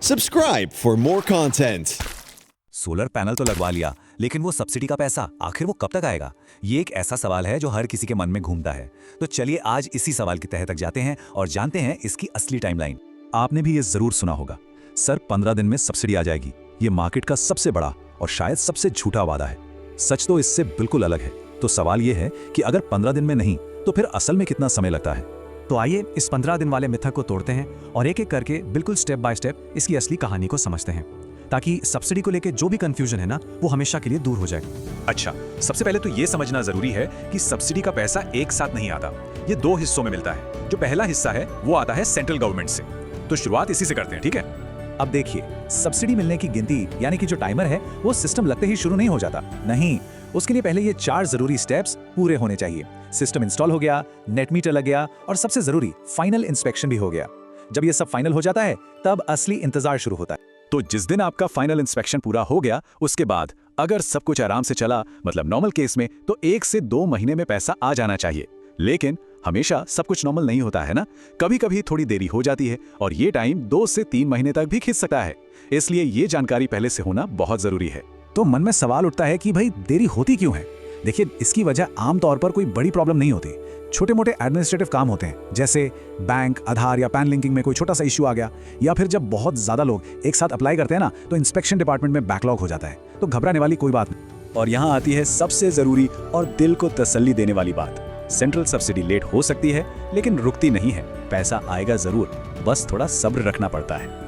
Subscribe for more content. Solar panel तो लगवा लिया, लेकिन वो सब्सिडी का पैसा आखिर वो कब तक आएगा? ये एक ऐसा सवाल है जो हर किसी के मन में घूमता है। तो चलिए आज इसी सवाल की तह तक जाते हैं और जानते हैं इसकी असली टाइमलाइन। आपने भी ये जरूर सुना होगा, सर 15 दिन में सब्सिडी आ जाएगी। ये मार्केट का सबसे बड़ा और शायद सबसे झूठा वादा है। सच तो इससे बिल्कुल अलग है। तो सवाल ये है कि अगर 15 दिन में नहीं तो फिर असल में कितना समय लगता है? तो आइए इस 15 दिन वाले मिथक को तोड़ते हैं और एक एक करके बिल्कुल स्टेप बाय स्टेप इसकी असली कहानी को समझते हैं, ताकि सब्सिडी को लेकर जो भी कंफ्यूजन है ना, वो हमेशा के लिए दूर हो जाए। अच्छा, सबसे पहले तो ये समझना जरूरी है कि सब्सिडी का पैसा एक साथ नहीं आता। ये 2 हिस्सों में मिलता है। जो पहला हिस्सा है वो आता है सेंट्रल गवर्नमेंट से। तो शुरुआत इसी से करते हैं, ठीक है? अब देखिए, सब्सिडी मिलने की गिनती यानी कि जो टाइमर है वो सिस्टम लगते ही शुरू नहीं हो जाता। नहीं, उसके लिए पहले ये 4 जरूरी स्टेप्स पूरे होने चाहिए। सिस्टम इंस्टॉल हो गया, नेट मीटर लग गया और सबसे जरूरी फाइनल इंस्पेक्शन भी हो गया। जब ये सब फाइनल हो जाता है तब असली इंतजार शुरू होता है। तो जिस दिन आपका फाइनल इंस्पेक्शन पूरा हो गया, उसके बाद अगर सब कुछ आराम से चला, मतलब नॉर्मल केस में, तो 1 से 2 महीने में पैसा आ जाना चाहिए। लेकिन हमेशा सब कुछ नॉर्मल नहीं होता है ना, कभी कभी थोड़ी देरी हो जाती है और ये टाइम 2 से 3 महीने तक भी खिंच सकता है। इसलिए ये जानकारी पहले से होना बहुत जरूरी है। तो मन में सवाल उठता है कि भाई देरी होती क्यों है? देखिए, इसकी वजह आमतौर पर कोई बड़ी प्रॉब्लम नहीं होती। छोटे मोटे एडमिनिस्ट्रेटिव काम होते हैं, जैसे बैंक, आधार या पैन लिंकिंग में कोई छोटा सा इश्यू आ गया, या फिर जब बहुत ज्यादा लोग एक साथ अप्लाई करते हैं ना, तो इंस्पेक्शन डिपार्टमेंट में बैकलॉग हो जाता है। तो घबराने वाली कोई बात नहीं। और यहाँ आती है सबसे जरूरी और दिल को तसल्ली देने वाली बात। सेंट्रल सब्सिडी लेट हो सकती है, लेकिन रुकती नहीं है। पैसा आएगा जरूर, बस थोड़ा सब्र रखना पड़ता है।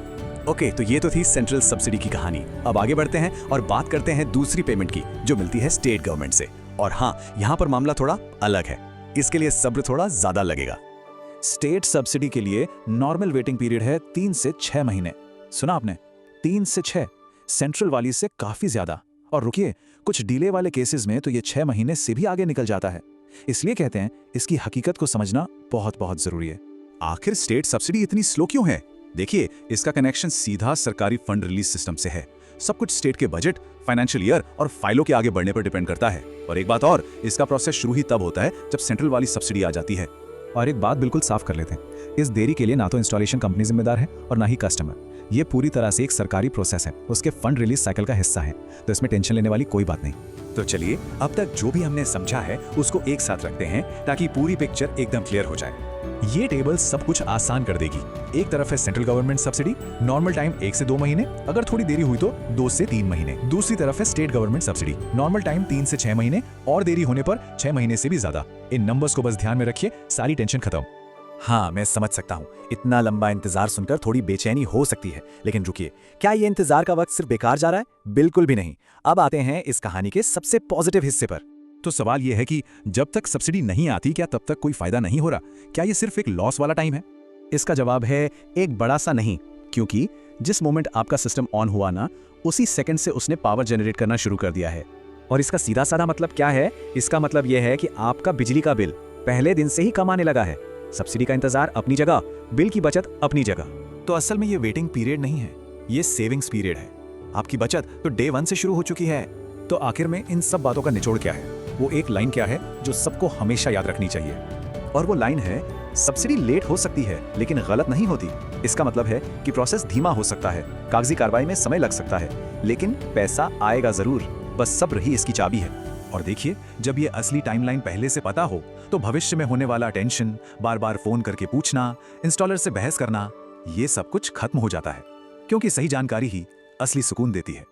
ओके, तो ये तो थी सेंट्रल सब्सिडी की कहानी। अब आगे बढ़ते हैं और बात करते हैं दूसरी पेमेंट की, जो मिलती है स्टेट गवर्नमेंट से। और हाँ, यहाँ पर मामला थोड़ा अलग है। इसके लिए सब्र थोड़ा ज्यादा लगेगा। स्टेट सब्सिडी के लिए नॉर्मल वेटिंग पीरियड है 3 से 6 महीने। सुना आपने? 3 से 6। सेंट्रल वाली से काफी ज्यादा। और रुकिए, कुछ डिले वाले केसेस में तो ये 6 महीने से भी आगे निकल जाता है। इसलिए कहते हैं इसकी हकीकत को समझना बहुत बहुत जरूरी है। आखिर स्टेट सब्सिडी इतनी स्लो क्यों है? देखिए, इसका कनेक्शन सीधा सरकारी फंड रिलीज सिस्टम से है। सब कुछ स्टेट के बजट, फाइनेंशियल ईयर और फाइलों के आगे बढ़ने पर डिपेंड करता है। और एक बात और, इसका प्रोसेस शुरू ही तब होता है जब सेंट्रल वाली सब्सिडी आ जाती है। और एक बात बिल्कुल साफ कर लेते हैं, इस देरी के लिए ना तो इंस्टॉलेशन कंपनी जिम्मेदार है और ना ही कस्टमर। ये पूरी तरह से एक सरकारी प्रोसेस है, उसके फंड रिलीज साइकिल का हिस्सा है। तो इसमें टेंशन लेने वाली कोई बात नहीं। तो चलिए, अब तक जो भी हमने समझा है उसको एक साथ रखते हैं, ताकि पूरी पिक्चर एकदम क्लियर हो जाए। ये टेबल सब कुछ आसान कर देगी। एक तरफ है central government subsidy, normal time 1 से 2 महीने, अगर थोड़ी देरी हुई तो 2 से 3 महीने। दूसरी तरफ है state government subsidy, normal time 3 से 6 महीने और देरी होने पर 6 महीने से भी ज्यादा। इन नंबर्स को बस ध्यान में रखिए, सारी टेंशन खत्म। हाँ, मैं समझ सकता हूँ, इतना लंबा इंतजार सुनकर थोड़ी बेचैनी हो सकती है। लेकिन रुकिए, क्या ये इंतजार का वक्त सिर्फ बेकार जा रहा है? बिल्कुल भी नहीं। अब आते हैं इस कहानी के सबसे पॉजिटिव हिस्से पर। तो सवाल यह है कि जब तक सब्सिडी नहीं आती, क्या तब तक कोई फायदा नहीं हो रहा? क्या ये सिर्फ एक लॉस वाला टाइम है? इसका जवाब है एक बड़ा सा नहीं, क्योंकि जिस मोमेंट आपका सिस्टम ऑन हुआ ना, उसी सेकंड से उसने पावर जनरेट करना शुरू कर दिया है। और इसका सीधा साधा मतलब क्या है? इसका मतलब यह है कि आपका बिजली का बिल पहले दिन से ही कम आने लगा है। सब्सिडी का इंतजार अपनी जगह, बिल की बचत अपनी जगह। तो असल में ये वेटिंग पीरियड नहीं है, ये सेविंग्स पीरियड है। आपकी बचत तो डे 1 से शुरू हो चुकी है। तो आखिर में इन सब बातों का निचोड़ क्या है? वो एक लाइन क्या है जो सबको हमेशा याद रखनी चाहिए? और वो लाइन है, सब्सिडी लेट हो सकती है लेकिन गलत नहीं होती। इसका मतलब है कि प्रोसेस धीमा हो सकता है, कागजी कार्रवाई में समय लग सकता है, लेकिन पैसा आएगा जरूर। बस सब्र ही इसकी चाबी है। और देखिए, जब ये असली टाइमलाइन पहले से पता हो, तो भविष्य में होने वाला टेंशन, बार बार फोन करके पूछना, इंस्टॉलर से बहस करना, ये सब कुछ खत्म हो जाता है। क्योंकि सही जानकारी ही असली सुकून देती है।